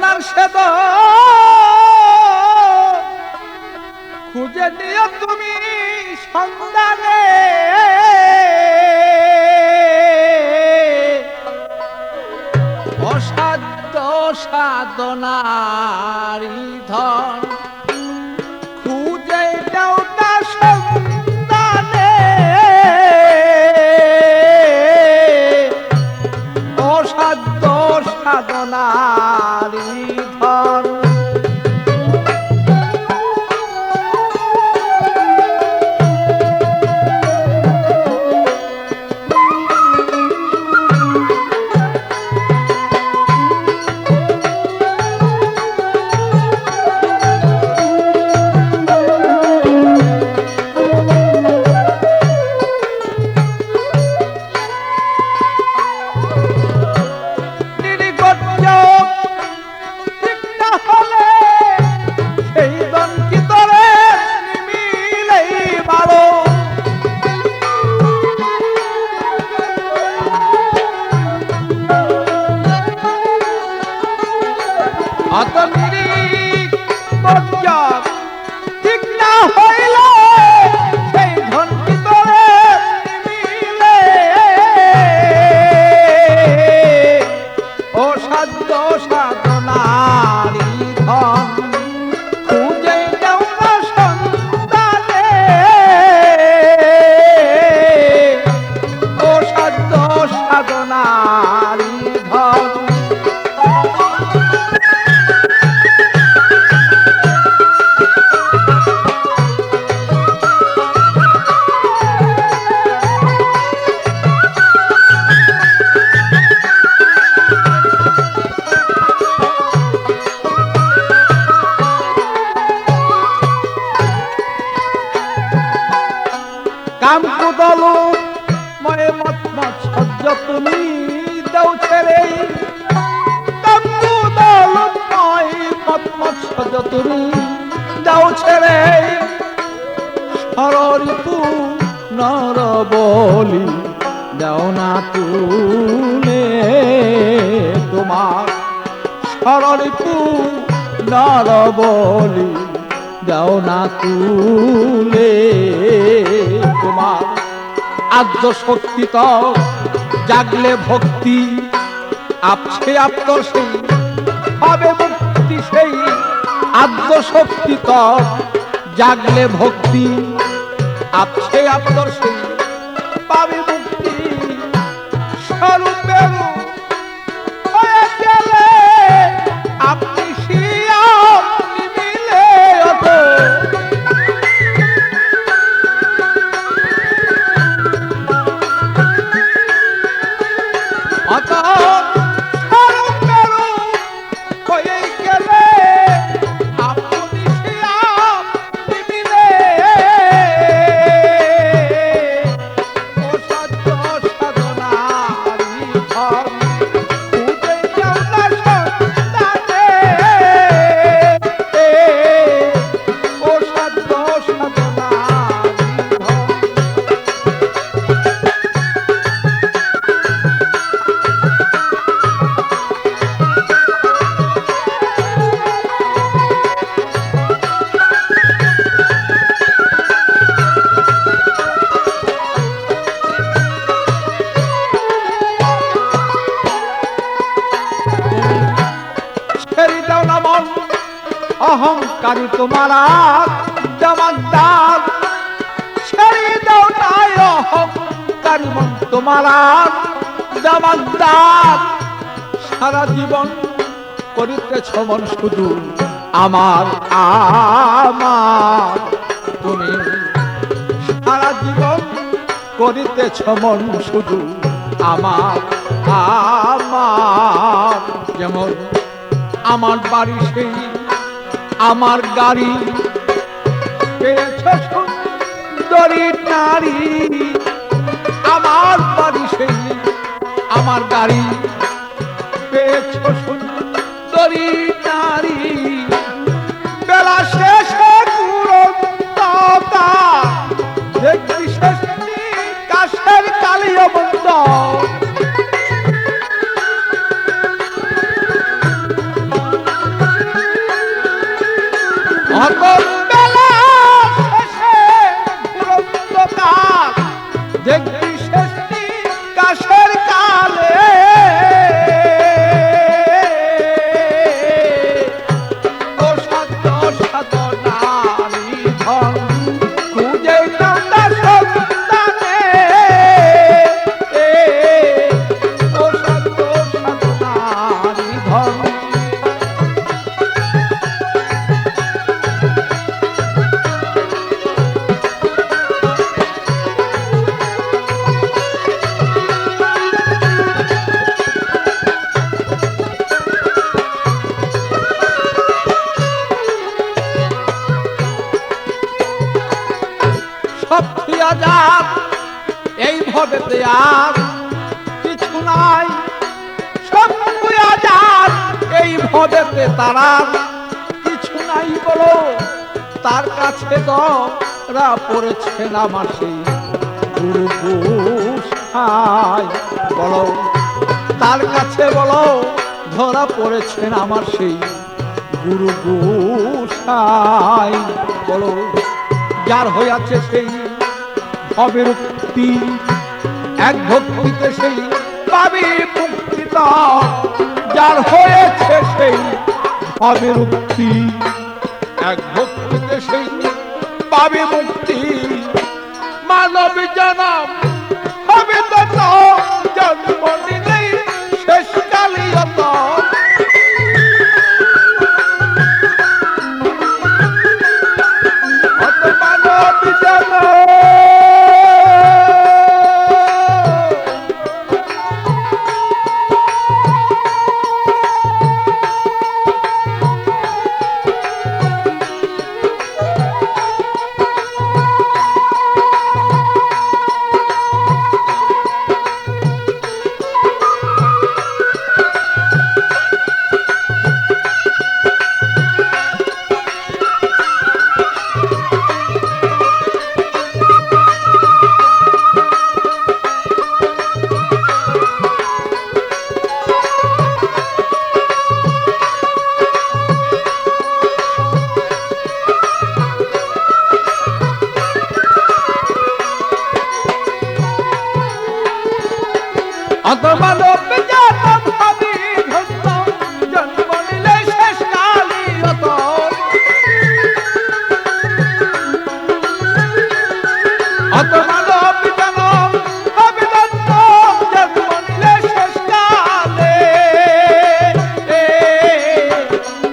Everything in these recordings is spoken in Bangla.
সোনার সেদ খুঁজে নিও তুমি সন্ধানে, অসাধ্য সাধনারি ধন খুঁজে যাও না সন্ধানে, অসাধ্য সাধনারি ধন। কাম কুদলু ময়ে মত মত সহ্য তুমি দাও ছেড়ে, কাম কুদলু ময়ে মত মত সহ্য তুমি দাও ছেড়ে, সররিপু নর বলি দাও না তুলে তোমার, সররিপু নর বলি দাও না তুলে তোমার। আদ্য শক্তি তো জাগলে ভক্তি আপসে আপতর সেই হবে মুক্তি, সেই আদ্য শক্তি তো জাগলে ভক্তি আপসে আপতর সেই পাবে মুক্তি। স্বরূপের হয়ে গেলে আপনি অহংকারী তোমার জমাদার, ছেড়ে দাও নাই অহংকারী মন তোমার জমাদার। সারা জীবন করিতেছ মন শুধু আমার আমার, তুমি সারা জীবন করিতেছ মন শুধু আমার আমার। যেমন আমার বাড়ি সেই আমার গাড়ি পেয়েছ সুন্দরী নারী, আমার বাড়ি সেই আমার গাড়ি পেয়েছ সুন্দরী নারী। বেলা শেষে দেখবি শেষ কাশের কালিয়া বন্ধ, সব থিয়া যাক এই ভবেতে আর কিছু নাই, সব থিয়া যাক এই ভবেতে তারা কিছু নাই। বলো তার কাছে ধরা পড়েছেন আমার সেই গুরু গোসাই, বলো তার কাছে বলো ধরা পড়েছেন আমার সেই গুরু গোসাই। বলো যার হইয়াছে সেই ভবের মুক্তি, এক ভক্তিতে সেই পাবে মুক্তি, যার হয়েছে সেই ভবের মুক্তি, এক ভক্তিতে সেই পাবে মুক্তি। মানব জনম হবে তত জন্ম নিলেই শেষ কালিয়ত, মানব জনম মানব জনম হবে ধন্য জন্ম নিলে শেষ কালিয়ত, মানব জনম হবে ধন্য জন্ম নিলে শেষ কালে।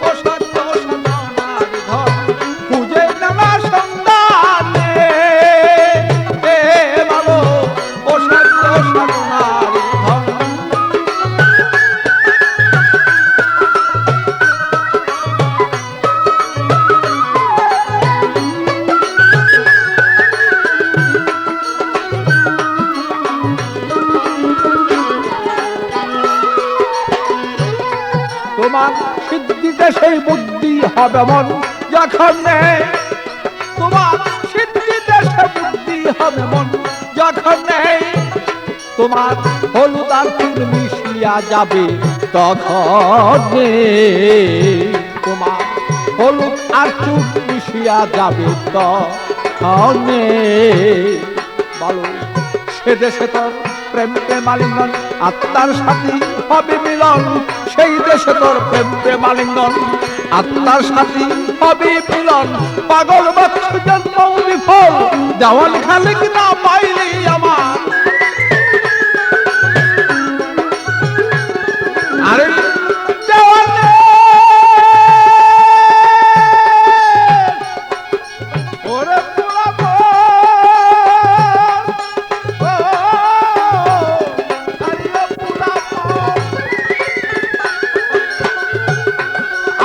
ও সত্য সনার ধন খুঁজে নেওয়া সন্ধানে, বলো ও সত্য সনার তোমার সিদ্ধিতে সেই বুদ্ধি হবে মন যখন নেই, তোমার সিদ্ধিতে সে বুদ্ধি হবে মন যখন নেই, তোমার হলুদ আর চুন মিশিয়া যাবে তখন, তোমার হলুদ আর চুন মিশিয়া যাবে তখন। বলো সে দেশে তোর প্রেম প্রেমালিঙ্গন আত্মার সাথী হবে মিলন, সেই দেশে তোর প্রেম প্রেমালিঙ্গন আত্মার সাথী হবে মিলন। পাগল বাচ্চু জন্ম বিফল দেওয়ান খালিক না পাইলে আমার, আরে দেওয়ানে ওরে পোড়াবো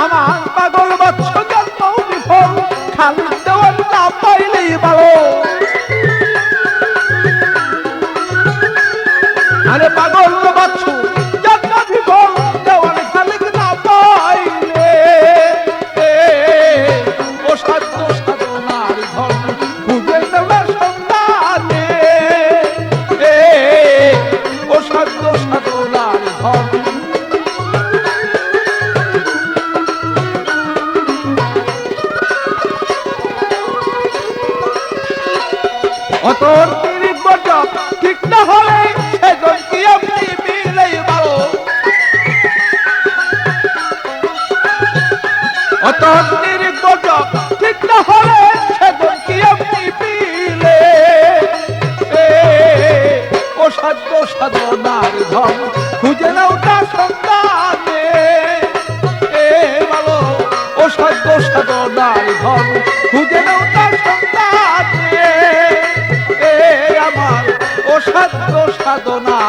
আমার পাগল বাচ্চু জন্ম বিফল খালি দেওয়ান না পাইলেই ভালো। আরে পাগল বাচ্চু জন্ম বিফল দেওয়ান খালি না পাইলে, ও সাধ্য সাধনার ধন খুঁজে নেওয়া সন্ধানে, ও সাধ্য সাধনার ধন অতর তিরিশ বছর ঠিক না হলে সেজন কি আপনি মিলেই ভালো, অতর তিরিশ বছর ঠিক না হলে সেজন কি আপনি মিলে, ও সাধ্য সাধনার ধন খুঁজে নাও তার সন্ধানে, ভালো ও সাধ্য সাধনার ধন খুঁজে নাও তার সন্ধানে, আমার ও সাধ্য সাধনা।